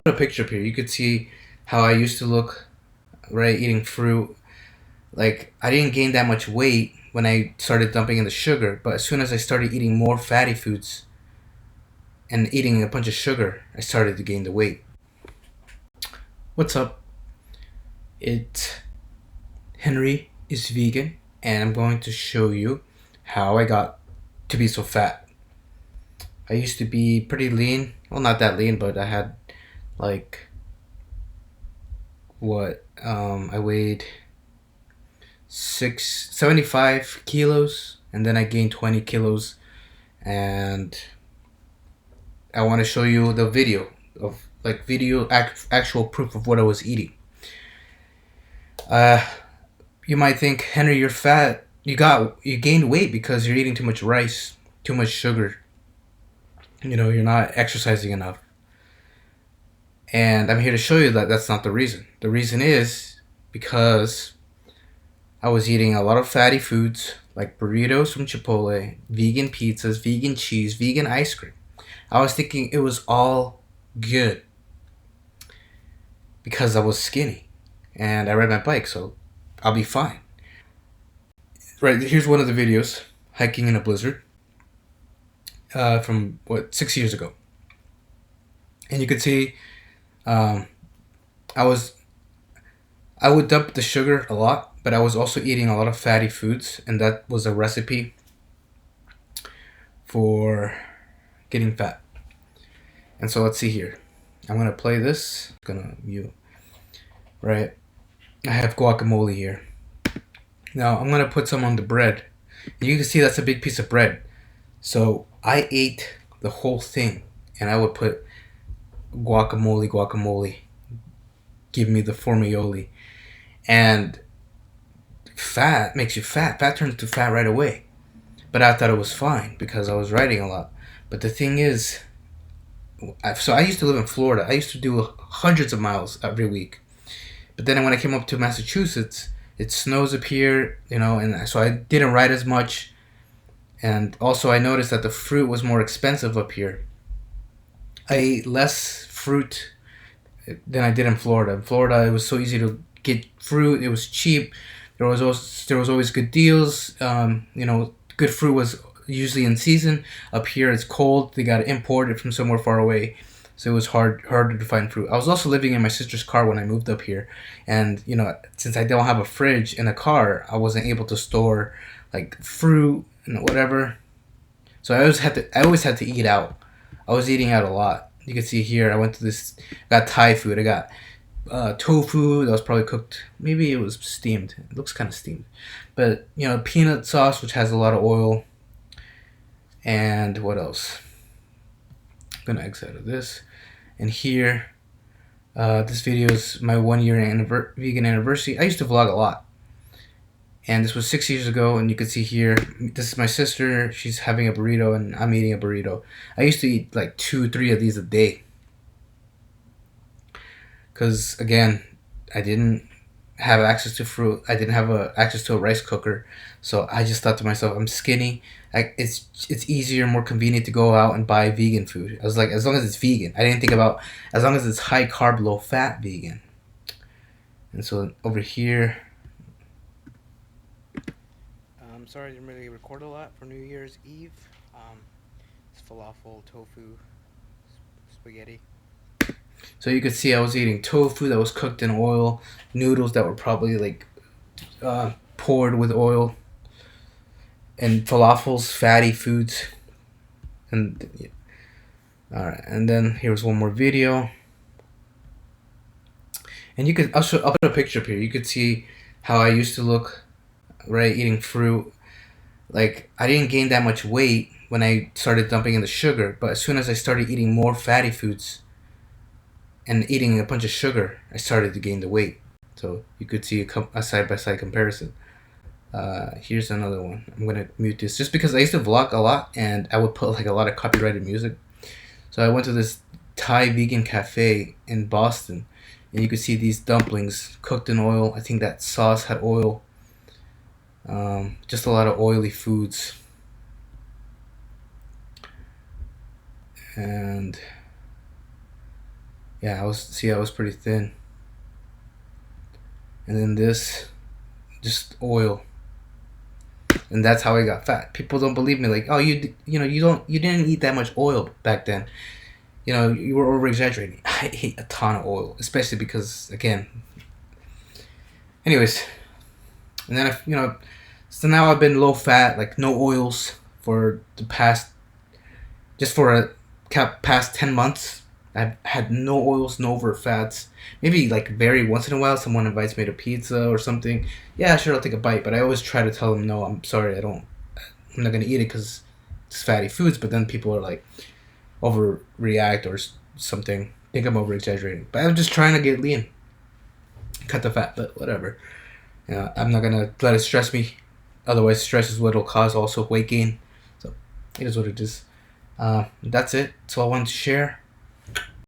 put a picture up here. You could see how I used to look, right, eating fruit. Like, I didn't gain that much weight when I started dumping in the sugar, but as soon as I started eating more fatty foods and eating a bunch of sugar, I started to gain the weight. What's up? It's Henry is vegan, and I'm going to show you how I got to be so fat. I used to be pretty lean. Well, not that lean, but I had like I weighed 75 kilos, and then I gained 20 kilos, and I want to show you the video of actual proof of what I was eating. Uh, you might think, Henry, you're fat. You gained weight because you're eating too much rice, too much sugar. You're not exercising enough. And I'm here to show you that that's not the reason. The reason is because I was eating a lot of fatty foods like burritos from Chipotle, vegan pizzas, vegan cheese, vegan ice cream. I was thinking it was all good because I was skinny and I ride my bike, so I'll be fine. Right, here's one of the videos, hiking in a blizzard, from 6 years ago. And you could see I would dump the sugar a lot, but I was also eating a lot of fatty foods, and that was a recipe for getting fat. And so let's see here. I'm gonna play this. Right. I have guacamole here. Now I'm gonna put some on the bread. You can see that's a big piece of bread. So I ate the whole thing, and I would put guacamole. Give me the formioli. And fat makes you fat. Fat turns to fat right away. But I thought it was fine because I was riding a lot. But the thing is, I used to live in Florida. I used to do hundreds of miles every week. But then when I came up to Massachusetts, it snows up here, and so I didn't ride as much. And also I noticed that the fruit was more expensive up here. I ate less fruit than I did in Florida. In Florida, it was so easy to get fruit. It was cheap. There was always good deals. Good fruit was usually in season. Up here, it's cold. They got to import it from somewhere far away, so it was harder to find fruit. I was also living in my sister's car when I moved up here, and since I don't have a fridge in a car, I wasn't able to store like fruit and whatever. So I always had to eat out. I was eating out a lot. You can see here, I got Thai food. I got tofu that was probably cooked. Maybe it was steamed. It looks kind of steamed. But, peanut sauce, which has a lot of oil. And what else? I'm going to exit out of this. And here, this video is my 1 year vegan anniversary. I used to vlog a lot. And this was 6 years ago, and you can see here, this is my sister. She's having a burrito, and I'm eating a burrito. I used to eat like 2-3 of these a day. Because, again, I didn't have access to fruit. I didn't have access to a rice cooker. So I just thought to myself, I'm skinny. It's easier, more convenient to go out and buy vegan food. I was like, as long as it's vegan. I didn't think about as long as it's high carb, low fat vegan. And so over here, I'm sorry I didn't really record a lot for New Year's Eve. It's falafel, tofu, spaghetti. So you could see I was eating tofu that was cooked in oil, noodles that were probably poured with oil, and falafels, fatty foods. And yeah. All right, and then here's one more video. And I'll put a picture up here. You could see how I used to look, right, eating fruit. Like, I didn't gain that much weight when I started dumping in the sugar, but as soon as I started eating more fatty foods and eating a bunch of sugar, I started to gain the weight. So you could see a side-by-side comparison. Here's another one. I'm going to mute this just because I used to vlog a lot and I would put like a lot of copyrighted music. So I went to this Thai vegan cafe in Boston, and you could see these dumplings cooked in oil. I think that sauce had oil. Just a lot of oily foods. And Yeah, I was pretty thin. And then this, just oil. And that's how I got fat. People don't believe me. Like, oh, you didn't eat that much oil back then. You were over exaggerating. I ate a ton of oil, especially because, again. Anyways, and then so now I've been low fat, like no oils for the past, just for past 10 months. I've had no oils, no overt fats. Maybe like very once in a while, someone invites me to pizza or something. Yeah, sure, I'll take a bite. But I always try to tell them, no, I'm sorry, I'm not gonna eat it because it's fatty foods. But then people are like overreact or something. Think I'm over exaggerating. But I'm just trying to get lean, cut the fat. But whatever. I'm not gonna let it stress me. Otherwise, stress is what will cause also weight gain. So it is what it is. That's it. That's all I wanted to share.